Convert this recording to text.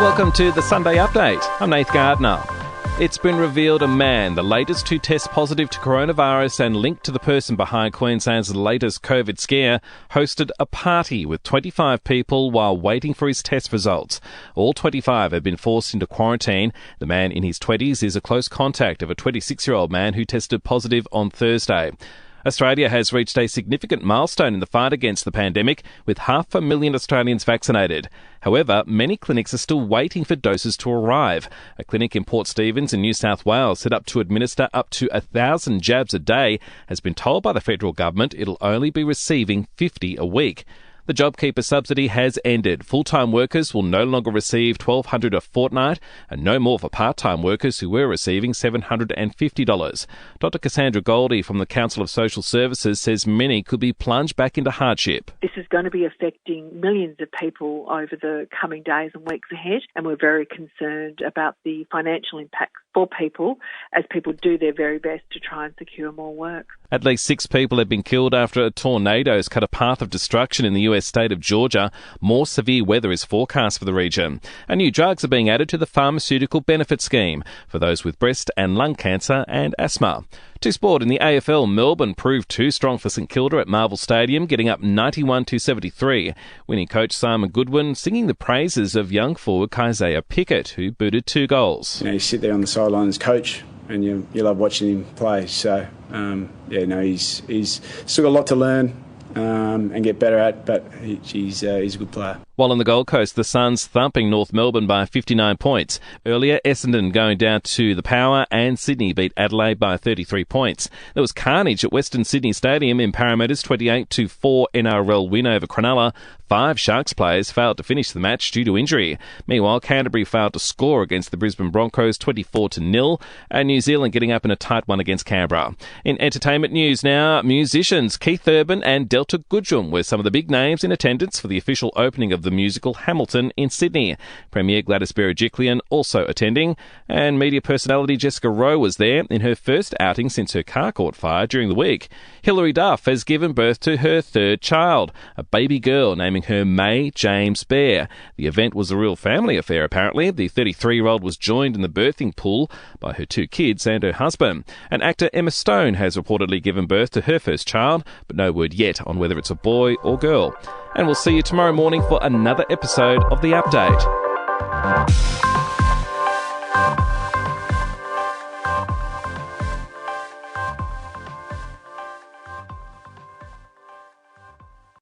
Welcome to the Sunday Update. I'm Nath Gardner. It's been revealed a man, the latest to test positive to coronavirus and linked to the person behind Queensland's latest COVID scare, hosted a party with 25 people while waiting for his test results. All 25 have been forced into quarantine. The man in his 20s is a close contact of a 26-year-old man who tested positive on Thursday. Australia has reached a significant milestone in the fight against the pandemic, with 500,000 Australians vaccinated. However, many clinics are still waiting for doses to arrive. A clinic in Port Stephens in New South Wales, set up to administer up to 1,000 jabs a day, has been told by the federal government it'll only be receiving 50 a week. The JobKeeper subsidy has ended. Full-time workers will no longer receive $1,200 a fortnight, and no more for part-time workers who were receiving $750. Dr. Cassandra Goldie from the Council of Social Services says many could be plunged back into hardship. This is going to be affecting millions of people over the coming days and weeks ahead, and we're very concerned about the financial impact for people as people do their very best to try and secure more work. At least 6 people have been killed after a tornado has cut a path of destruction in the US state of Georgia. More severe weather is forecast for the region. And new drugs are being added to the pharmaceutical benefit scheme for those with breast and lung cancer and asthma. To sport, in the AFL, Melbourne proved too strong for St Kilda at Marvel Stadium, getting up 91-73. Winning coach Simon Goodwin singing the praises of young forward Isaiah Pickett, who booted 2 goals. You sit there on the sideline as coach, and you love watching him play. So, he's still got a lot to learn and get better at, but he's a good player. While on the Gold Coast, the Suns thumping North Melbourne by 59 points. Earlier, Essendon going down to the Power, and Sydney beat Adelaide by 33 points. There was carnage at Western Sydney Stadium in Parramatta's 28-4 NRL win over Cronulla. 5 Sharks players failed to finish the match due to injury. Meanwhile, Canterbury failed to score against the Brisbane Broncos 24-0, and New Zealand getting up in a tight one against Canberra. In entertainment news now, musicians Keith Urban and Delta Goodrum were some of the big names in attendance for the official opening of the musical Hamilton in Sydney. Premier Gladys Berejiklian also attending, and media personality Jessica Rowe was there in her first outing since her car caught fire during the week. Hilary Duff has given birth to her 3rd child, a baby girl, naming her May James Bear. The event was a real family affair, apparently. The 33-year-old was joined in the birthing pool by her 2 kids and her husband. And actor Emma Stone has reportedly given birth to her first child, but no word yet on whether it's a boy or girl. And we'll see you tomorrow morning for another episode of The Update.